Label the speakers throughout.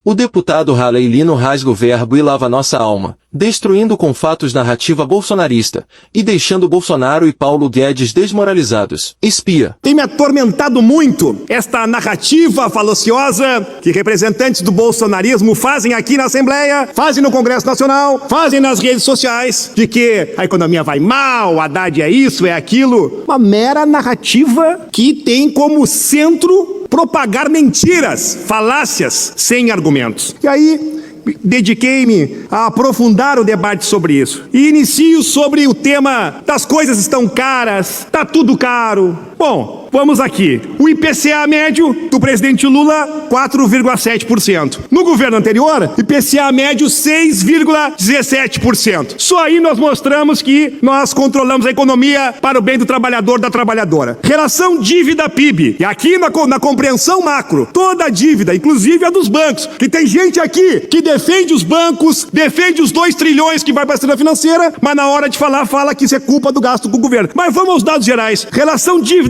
Speaker 1: O deputado Halley Lino rasga o verbo e lava nossa alma, destruindo com fatos narrativa bolsonarista, e deixando Bolsonaro e Paulo Guedes desmoralizados. Espia.
Speaker 2: Tem me atormentado muito esta narrativa falaciosa que representantes do bolsonarismo fazem aqui na Assembleia, fazem no Congresso Nacional, fazem nas redes sociais, de que a economia vai mal, o Haddad é isso, é aquilo. Uma mera narrativa que tem como centro propagar mentiras, falácias, sem argumentos. E aí, dediquei-me a aprofundar o debate sobre isso. E inicio sobre o tema das coisas estão caras, tá tudo caro. Bom, vamos aqui. O IPCA médio do presidente Lula, 4,7%. No governo anterior, IPCA médio, 6,17%. Só aí nós mostramos que nós controlamos a economia para o bem do trabalhador, da trabalhadora. Relação dívida-PIB. E aqui na compreensão macro, toda a dívida, inclusive a dos bancos, que tem gente aqui que defende os bancos, defende os 2 trilhões que vai para a cena financeira, mas na hora de falar, fala que isso é culpa do gasto do governo. Mas vamos aos dados gerais. Relação dívida-PIB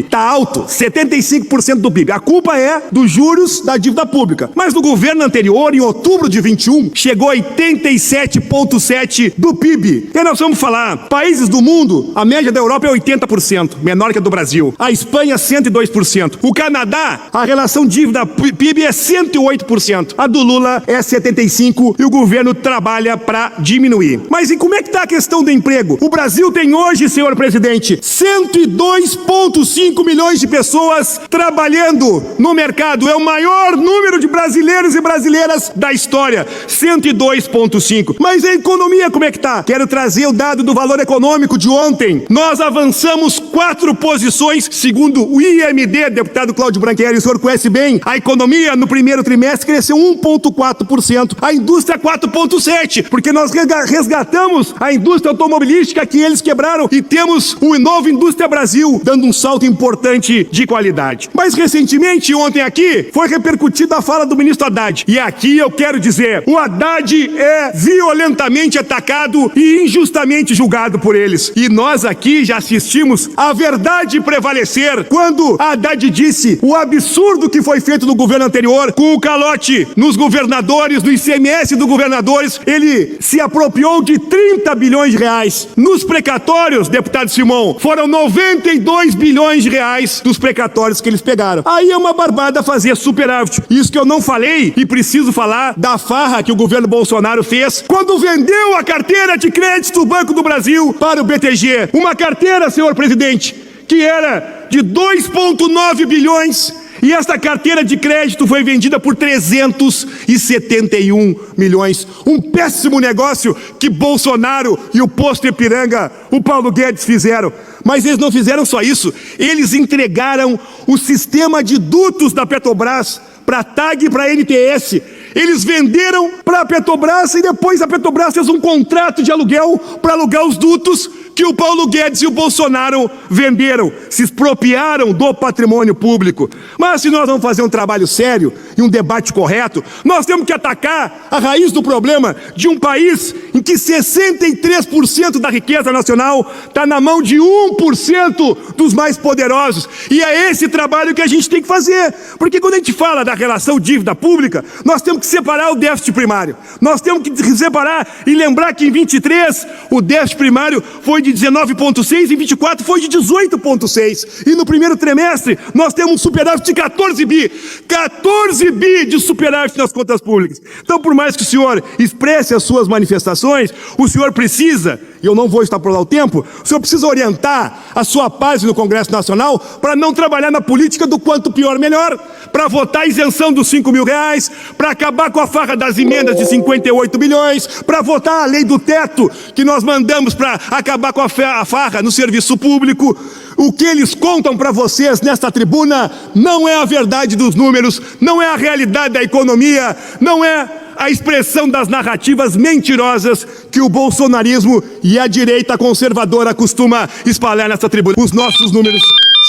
Speaker 2: está alto, 75% do PIB. A culpa é dos juros da dívida pública. Mas no governo anterior, em outubro de 21, chegou a 87,7% do PIB. E nós vamos falar, países do mundo, a média da Europa é 80%, menor que a do Brasil. A Espanha, 102%. O Canadá, a relação dívida-PIB é 108%. A do Lula é 75% e o governo trabalha para diminuir. Mas e como é que está a questão do emprego? O Brasil tem hoje, senhor presidente, 102,5 milhões de pessoas trabalhando no mercado. É o maior número de brasileiros e brasileiras da história. 102,5. Mas a economia como é que está? Quero trazer o dado do valor econômico de ontem. Nós avançamos 4 posições, segundo o IMD, deputado Cláudio Branchieri, o senhor conhece bem. A economia no primeiro trimestre cresceu 1,4%. A indústria 4,7%, porque nós resgatamos a indústria automobilística que eles quebraram e temos o novo Indústria Brasil, dando um salto importante de qualidade. Mas recentemente, ontem aqui, foi repercutida a fala do ministro Haddad. E aqui eu quero dizer, o Haddad é violentamente atacado e injustamente julgado por eles. E nós aqui já assistimos a verdade prevalecer quando Haddad disse o absurdo que foi feito no governo anterior com o calote nos governadores, no ICMS dos governadores. Ele se apropriou de 30 bilhões de reais. Nos precatórios, deputado Simão, foram 92 bilhões de reais dos precatórios que eles pegaram. Aí é uma barbada fazer superávit. Isso que eu não falei e preciso falar da farra que o governo Bolsonaro fez quando vendeu a carteira de crédito do Banco do Brasil para o BTG. Uma carteira, senhor presidente, que era de 2,9 bilhões. E esta carteira de crédito foi vendida por 371 milhões. Um péssimo negócio que Bolsonaro e o posto Ipiranga, o Paulo Guedes, fizeram. Mas eles não fizeram só isso. Eles entregaram o sistema de dutos da Petrobras para a TAG e para a NTS. Eles venderam para a Petrobras e depois a Petrobras fez um contrato de aluguel para alugar os dutos que o Paulo Guedes e o Bolsonaro venderam, se expropriaram do patrimônio público. Mas se nós vamos fazer um trabalho sério e um debate correto, nós temos que atacar a raiz do problema de um país em que 63% da riqueza nacional está na mão de 1% dos mais poderosos. E é esse trabalho que a gente tem que fazer. Porque quando a gente fala da relação dívida pública, nós temos que separar o déficit primário. Nós temos que separar e lembrar que em 23 o déficit primário foi de 19,6 e 24 foi de 18,6. E no primeiro trimestre nós temos um superávit de 14 bi. 14 bi de superávit nas contas públicas. Então, por mais que o senhor expresse as suas manifestações, o senhor precisa, e eu não vou extrapolar o tempo, o senhor precisa orientar a sua base no Congresso Nacional para não trabalhar na política do quanto pior melhor, para votar a isenção dos 5 mil reais, para acabar com a farra das emendas de 58 bilhões, para votar a lei do teto que nós mandamos para acabar com a farra no serviço público. O que eles contam para vocês nesta tribuna não é a verdade dos números, não é a realidade da economia, não é a expressão das narrativas mentirosas que o bolsonarismo e a direita conservadora costuma espalhar nesta tribuna. Os nossos números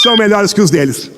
Speaker 2: são melhores que os deles.